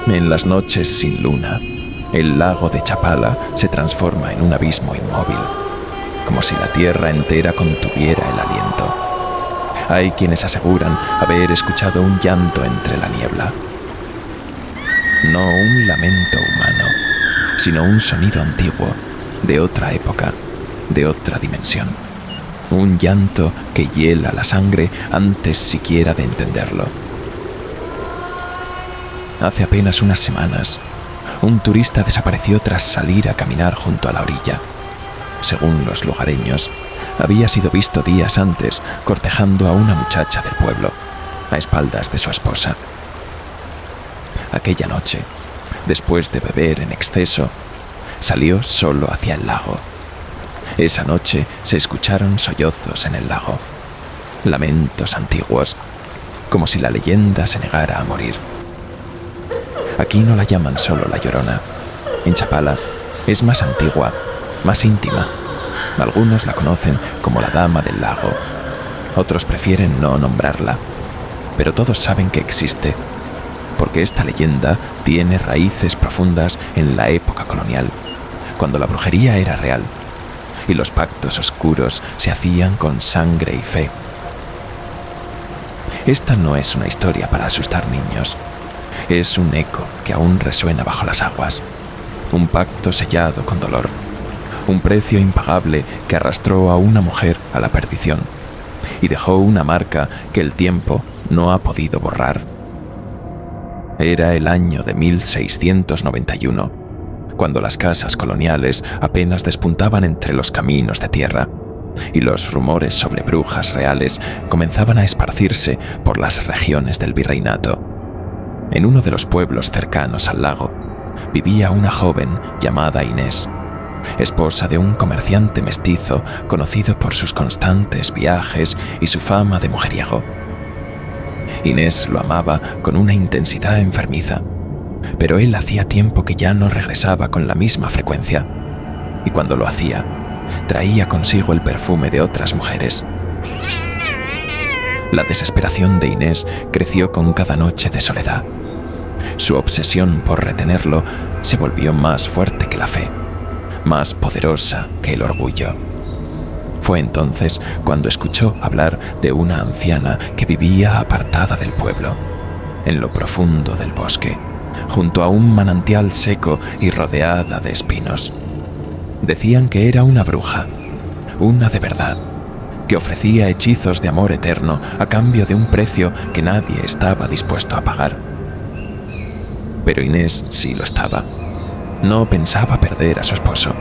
En las noches sin luna, el lago de Chapala se transforma en un abismo inmóvil, como si la tierra entera contuviera el aliento. Hay quienes aseguran haber escuchado un llanto entre la niebla. No un lamento humano, sino un sonido antiguo, de otra época, de otra dimensión. Un llanto que hiela la sangre antes siquiera de entenderlo. Hace apenas unas semanas, un turista desapareció tras salir a caminar junto a la orilla. Según los lugareños, había sido visto días antes cortejando a una muchacha del pueblo, a espaldas de su esposa. Aquella noche, después de beber en exceso, salió solo hacia el lago. Esa noche se escucharon sollozos en el lago, lamentos antiguos, como si la leyenda se negara a morir. Aquí no la llaman solo la Llorona. En Chapala es más antigua, más íntima. Algunos la conocen como la Dama del Lago. Otros prefieren no nombrarla. Pero todos saben que existe, porque esta leyenda tiene raíces profundas en la época colonial, cuando la brujería era real y los pactos oscuros se hacían con sangre y fe. Esta no es una historia para asustar niños. Es un eco que aún resuena bajo las aguas, un pacto sellado con dolor, un precio impagable que arrastró a una mujer a la perdición y dejó una marca que el tiempo no ha podido borrar. Era el año de 1691, cuando las casas coloniales apenas despuntaban entre los caminos de tierra y los rumores sobre brujas reales comenzaban a esparcirse por las regiones del virreinato. En uno de los pueblos cercanos al lago vivía una joven llamada Inés, esposa de un comerciante mestizo conocido por sus constantes viajes y su fama de mujeriego. Inés lo amaba con una intensidad enfermiza, pero él hacía tiempo que ya no regresaba con la misma frecuencia, y cuando lo hacía, traía consigo el perfume de otras mujeres. La desesperación de Inés creció con cada noche de soledad. Su obsesión por retenerlo se volvió más fuerte que la fe, más poderosa que el orgullo. Fue entonces cuando escuchó hablar de una anciana que vivía apartada del pueblo, en lo profundo del bosque, junto a un manantial seco y rodeada de espinos. Decían que era una bruja, una de verdad, que ofrecía hechizos de amor eterno a cambio de un precio que nadie estaba dispuesto a pagar. Pero Inés sí lo estaba. No pensaba perder a su esposo.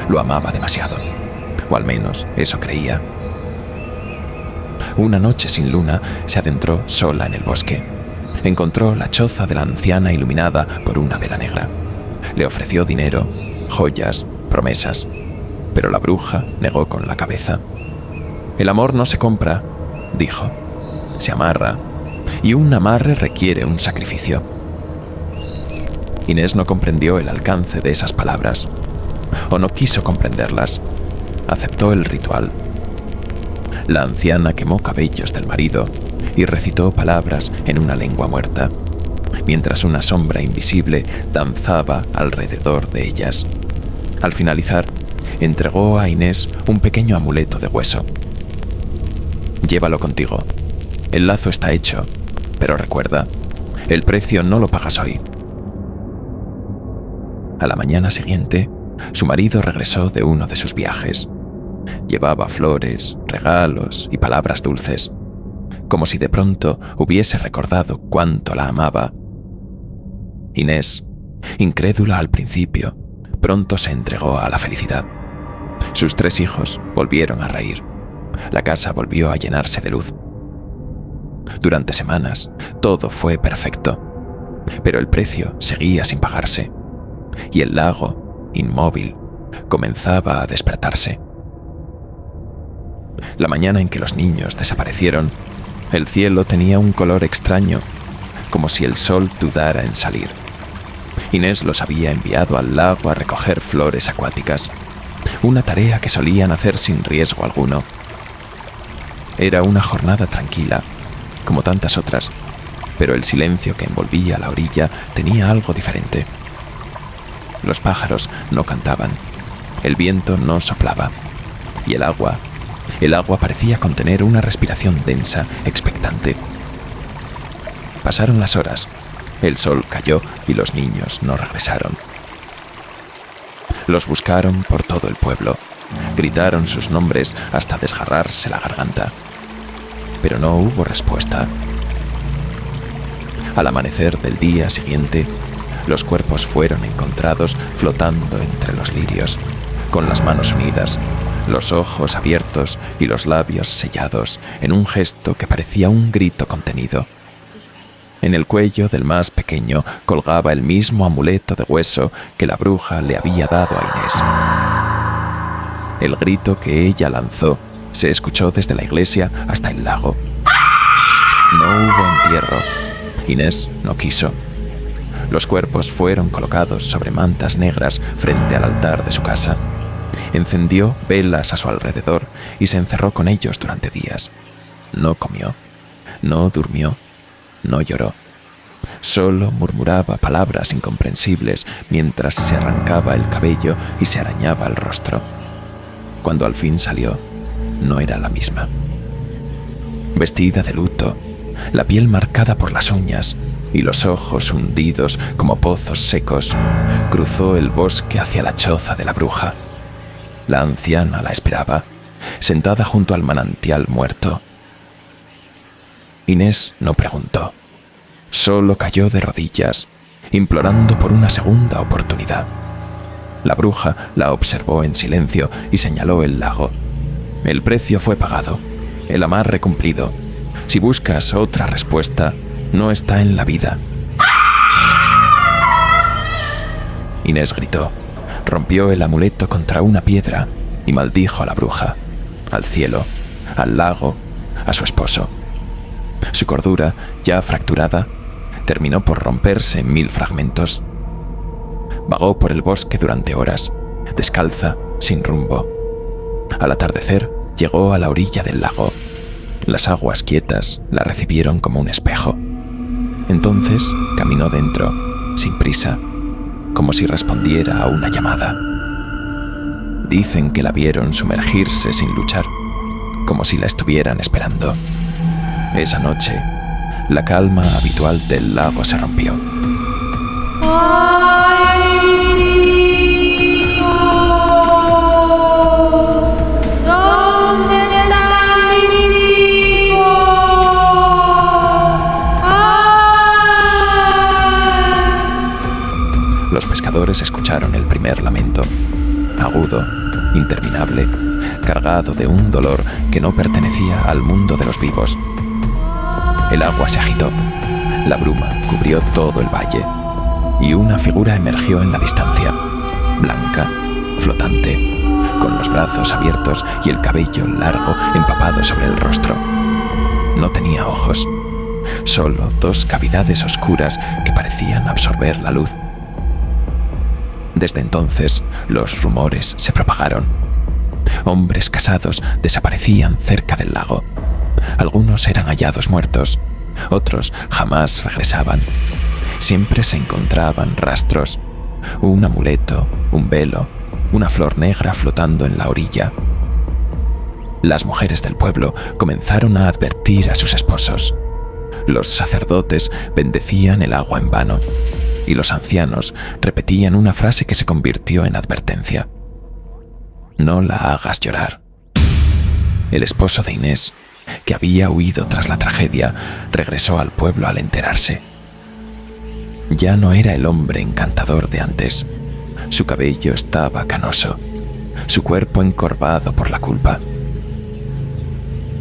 Lo amaba demasiado, o al menos eso creía. Una noche sin luna se adentró sola en el bosque. Encontró la choza de la anciana iluminada por una vela negra. Le ofreció dinero, joyas, promesas, pero la bruja negó con la cabeza. El amor no se compra, dijo, se amarra, y un amarre requiere un sacrificio. Inés no comprendió el alcance de esas palabras, o no quiso comprenderlas. Aceptó el ritual. La anciana quemó cabellos del marido y recitó palabras en una lengua muerta, mientras una sombra invisible danzaba alrededor de ellas. Al finalizar, entregó a Inés un pequeño amuleto de hueso. Llévalo contigo. El lazo está hecho, pero recuerda, el precio no lo pagas hoy. A la mañana siguiente, su marido regresó de uno de sus viajes. Llevaba flores, regalos y palabras dulces, como si de pronto hubiese recordado cuánto la amaba. Inés, incrédula al principio, pronto se entregó a la felicidad. Sus 3 hijos volvieron a reír. La casa volvió a llenarse de luz. Durante semanas, todo fue perfecto, pero el precio seguía sin pagarse, y el lago, inmóvil, comenzaba a despertarse. La mañana en que los niños desaparecieron, el cielo tenía un color extraño, como si el sol dudara en salir. Inés los había enviado al lago a recoger flores acuáticas, una tarea que solían hacer sin riesgo alguno. Era una jornada tranquila, como tantas otras, pero el silencio que envolvía la orilla tenía algo diferente. Los pájaros no cantaban, el viento no soplaba, y el agua parecía contener una respiración densa, expectante. Pasaron las horas, el sol cayó y los niños no regresaron. Los buscaron por todo el pueblo, gritaron sus nombres hasta desgarrarse la garganta, pero no hubo respuesta. Al amanecer del día siguiente, los cuerpos fueron encontrados flotando entre los lirios, con las manos unidas, los ojos abiertos y los labios sellados en un gesto que parecía un grito contenido. En el cuello del más pequeño colgaba el mismo amuleto de hueso que la bruja le había dado a Inés. El grito que ella lanzó se escuchó desde la iglesia hasta el lago. No hubo entierro. Inés no quiso. Los cuerpos fueron colocados sobre mantas negras frente al altar de su casa. Encendió velas a su alrededor y se encerró con ellos durante días. No comió, no durmió, no lloró. Solo murmuraba palabras incomprensibles mientras se arrancaba el cabello y se arañaba el rostro. Cuando al fin salió, no era la misma. Vestida de luto, la piel marcada por las uñas y los ojos hundidos como pozos secos, cruzó el bosque hacia la choza de la bruja. La anciana la esperaba, sentada junto al manantial muerto. Inés no preguntó, solo cayó de rodillas, implorando por una segunda oportunidad. La bruja la observó en silencio y señaló el lago. El precio fue pagado, el amarre cumplido. Si buscas otra respuesta, no está en la vida. Inés gritó, rompió el amuleto contra una piedra y maldijo a la bruja, al cielo, al lago, a su esposo. Su cordura, ya fracturada, terminó por romperse en 1000 fragmentos. Vagó por el bosque durante horas, descalza, sin rumbo. Al atardecer, llegó a la orilla del lago. Las aguas quietas la recibieron como un espejo. Entonces caminó dentro, sin prisa, como si respondiera a una llamada. Dicen que la vieron sumergirse sin luchar, como si la estuvieran esperando. Esa noche, la calma habitual del lago se rompió. Los pescadores escucharon el primer lamento, agudo, interminable, cargado de un dolor que no pertenecía al mundo de los vivos. El agua se agitó, la bruma cubrió todo el valle, y una figura emergió en la distancia, blanca, flotante, con los brazos abiertos y el cabello largo empapado sobre el rostro. No tenía ojos, solo 2 cavidades oscuras que parecían absorber la luz. Desde entonces, los rumores se propagaron. Hombres casados desaparecían cerca del lago. Algunos eran hallados muertos, otros jamás regresaban. Siempre se encontraban rastros, un amuleto, un velo, una flor negra flotando en la orilla. Las mujeres del pueblo comenzaron a advertir a sus esposos. Los sacerdotes bendecían el agua en vano, y los ancianos repetían una frase que se convirtió en advertencia. No la hagas llorar. El esposo de Inés, que había huido tras la tragedia, regresó al pueblo al enterarse. Ya no era el hombre encantador de antes. Su cabello estaba canoso, su cuerpo encorvado por la culpa.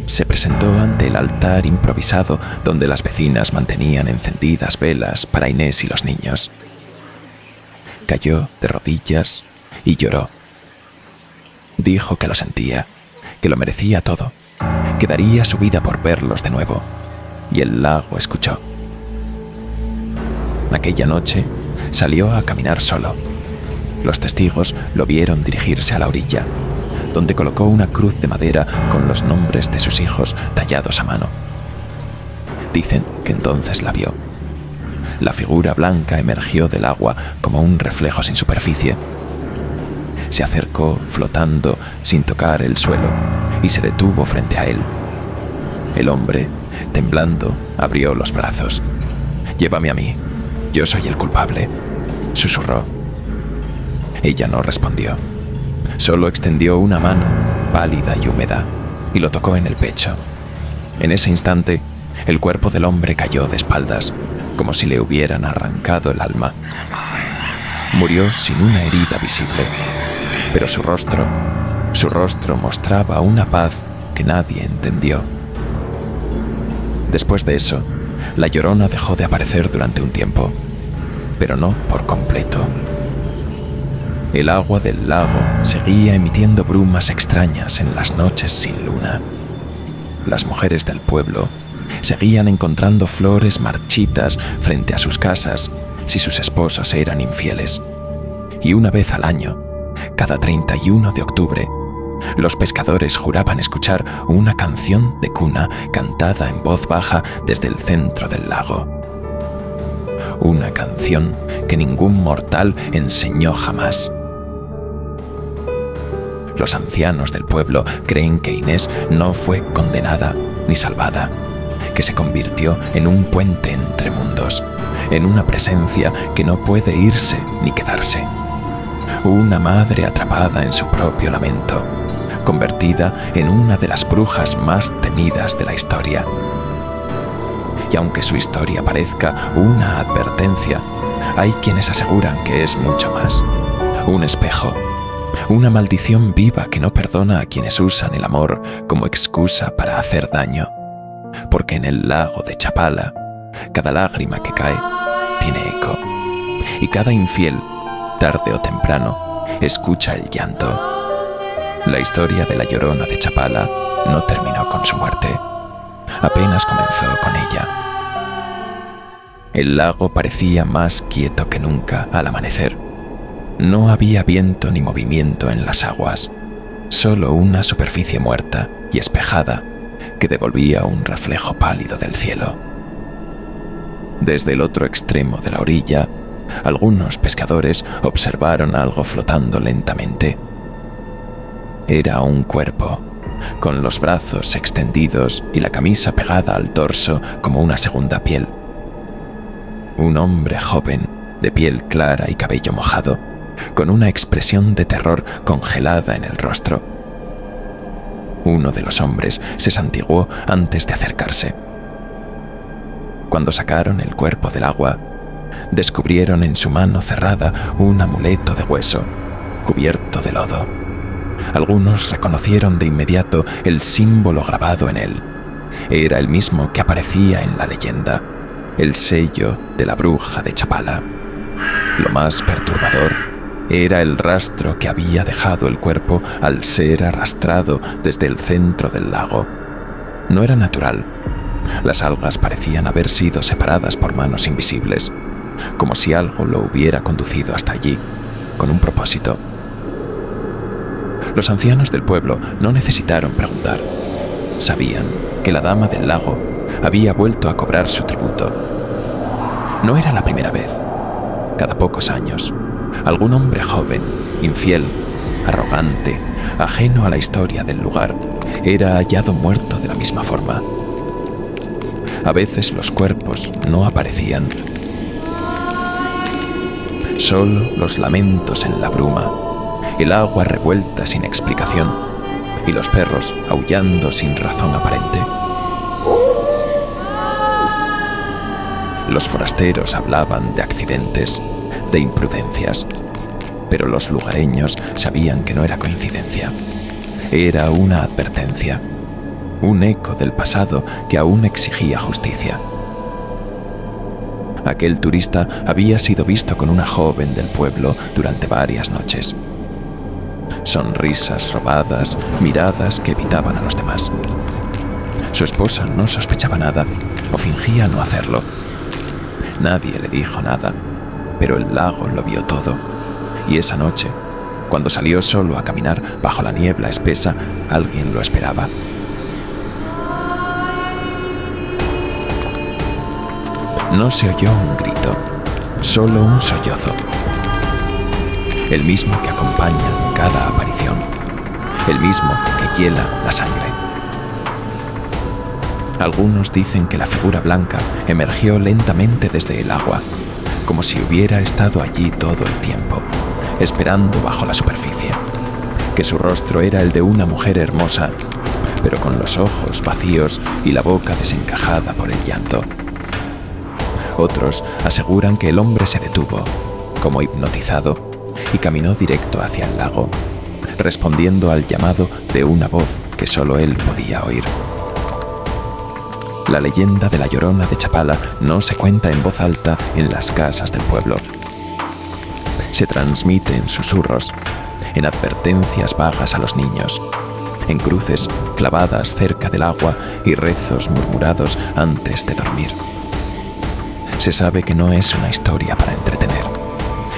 Se presentó ante el altar improvisado donde las vecinas mantenían encendidas velas para Inés y los niños. Cayó de rodillas y lloró. Dijo que lo sentía, que lo merecía todo, que daría su vida por verlos de nuevo, y el lago escuchó. Aquella noche salió a caminar solo. Los testigos lo vieron dirigirse a la orilla, donde colocó una cruz de madera con los nombres de sus hijos tallados a mano. Dicen que entonces la vio. La figura blanca emergió del agua como un reflejo sin superficie. Se acercó flotando sin tocar el suelo y se detuvo frente a él. El hombre, temblando, abrió los brazos. «Llévame a mí, yo soy el culpable», susurró. Ella no respondió. Solo extendió una mano, pálida y húmeda, y lo tocó en el pecho. En ese instante, el cuerpo del hombre cayó de espaldas, como si le hubieran arrancado el alma. Murió sin una herida visible, pero su rostro mostraba una paz que nadie entendió. Después de eso, la Llorona dejó de aparecer durante un tiempo, pero no por completo. El agua del lago seguía emitiendo brumas extrañas en las noches sin luna. Las mujeres del pueblo seguían encontrando flores marchitas frente a sus casas si sus esposos eran infieles. Y una vez al año, cada 31 de octubre, los pescadores juraban escuchar una canción de cuna cantada en voz baja desde el centro del lago. Una canción que ningún mortal enseñó jamás. Los ancianos del pueblo creen que Inés no fue condenada ni salvada, que se convirtió en un puente entre mundos, en una presencia que no puede irse ni quedarse. Una madre atrapada en su propio lamento, convertida en una de las brujas más temidas de la historia. Y aunque su historia parezca una advertencia, hay quienes aseguran que es mucho más. Un espejo, una maldición viva que no perdona a quienes usan el amor como excusa para hacer daño. Porque en el lago de Chapala, cada lágrima que cae tiene eco. Y cada infiel, tarde o temprano, escucha el llanto. La historia de la Llorona de Chapala no terminó con su muerte. Apenas comenzó con ella. El lago parecía más quieto que nunca al amanecer. No había viento ni movimiento en las aguas, solo una superficie muerta y espejada que devolvía un reflejo pálido del cielo. Desde el otro extremo de la orilla, algunos pescadores observaron algo flotando lentamente. Era un cuerpo, con los brazos extendidos y la camisa pegada al torso como una segunda piel. Un hombre joven, de piel clara y cabello mojado, con una expresión de terror congelada en el rostro. Uno de los hombres se santiguó antes de acercarse. Cuando sacaron el cuerpo del agua, descubrieron en su mano cerrada un amuleto de hueso, cubierto de lodo. Algunos reconocieron de inmediato el símbolo grabado en él. Era el mismo que aparecía en la leyenda, el sello de la bruja de Chapala. Lo más perturbador era el rastro que había dejado el cuerpo al ser arrastrado desde el centro del lago. No era natural. Las algas parecían haber sido separadas por manos invisibles, como si algo lo hubiera conducido hasta allí, con un propósito. Los ancianos del pueblo no necesitaron preguntar. Sabían que la dama del lago había vuelto a cobrar su tributo. No era la primera vez. Cada pocos años, algún hombre joven, infiel, arrogante, ajeno a la historia del lugar, era hallado muerto de la misma forma. A veces los cuerpos no aparecían. Solo los lamentos en la bruma, el agua revuelta sin explicación y los perros aullando sin razón aparente. Los forasteros hablaban de accidentes, de imprudencias, pero los lugareños sabían que no era coincidencia. Era una advertencia, un eco del pasado que aún exigía justicia. Aquel turista había sido visto con una joven del pueblo durante varias noches. Sonrisas robadas, miradas que evitaban a los demás. Su esposa no sospechaba nada o fingía no hacerlo. Nadie le dijo nada, pero el lago lo vio todo. Y esa noche, cuando salió solo a caminar bajo la niebla espesa, alguien lo esperaba. no se oyó un grito, solo un sollozo. El mismo que acompaña cada aparición, el mismo que hiela la sangre. Algunos dicen que la figura blanca emergió lentamente desde el agua, como si hubiera estado allí todo el tiempo, esperando bajo la superficie, que su rostro era el de una mujer hermosa, pero con los ojos vacíos y la boca desencajada por el llanto. Otros aseguran que el hombre se detuvo, como hipnotizado, y caminó directo hacia el lago, respondiendo al llamado de una voz que solo él podía oír. La leyenda de la Llorona de Chapala no se cuenta en voz alta en las casas del pueblo. Se transmite en susurros, en advertencias vagas a los niños, en cruces clavadas cerca del agua y rezos murmurados antes de dormir. Se sabe que no es una historia para entretener,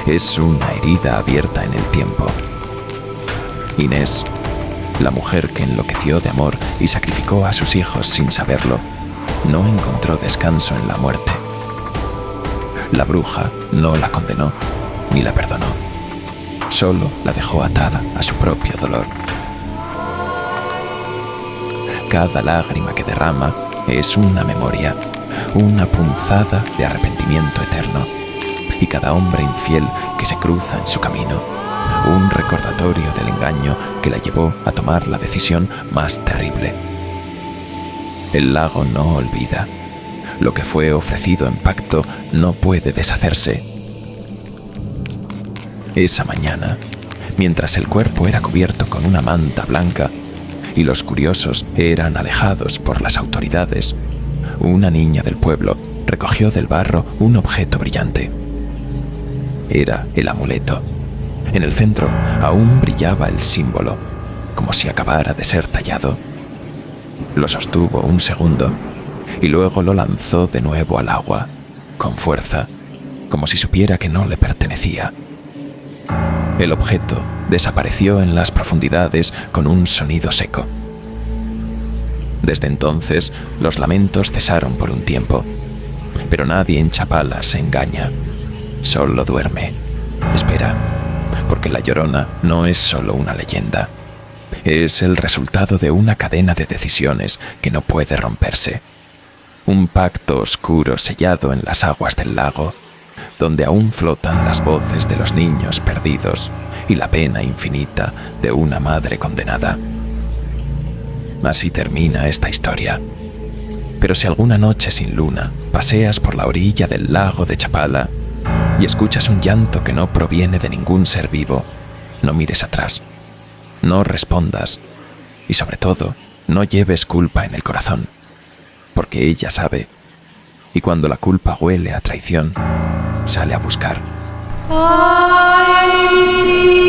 es una herida abierta en el tiempo. Inés, la mujer que enloqueció de amor y sacrificó a sus hijos sin saberlo, no encontró descanso en la muerte. La bruja no la condenó ni la perdonó, solo la dejó atada a su propio dolor. Cada lágrima que derrama es una memoria, una punzada de arrepentimiento eterno, y cada hombre infiel que se cruza en su camino, un recordatorio del engaño que la llevó a tomar la decisión más terrible. El lago no olvida. Lo que fue ofrecido en pacto no puede deshacerse. Esa mañana, mientras el cuerpo era cubierto con una manta blanca y los curiosos eran alejados por las autoridades, una niña del pueblo recogió del barro un objeto brillante. Era el amuleto. En el centro aún brillaba el símbolo, como si acabara de ser tallado. Lo sostuvo un segundo y luego lo lanzó de nuevo al agua, con fuerza, como si supiera que no le pertenecía. El objeto desapareció en las profundidades con un sonido seco. Desde entonces, los lamentos cesaron por un tiempo, pero nadie en Chapala se engaña, solo duerme, espera, porque la Llorona no es solo una leyenda. Es el resultado de una cadena de decisiones que no puede romperse. Un pacto oscuro sellado en las aguas del lago, donde aún flotan las voces de los niños perdidos y la pena infinita de una madre condenada. Así termina esta historia. Pero si alguna noche sin luna paseas por la orilla del lago de Chapala y escuchas un llanto que no proviene de ningún ser vivo, no mires atrás. No respondas y, sobre todo, no lleves culpa en el corazón, porque ella sabe, y cuando la culpa huele a traición, sale a buscar. Ay, sí.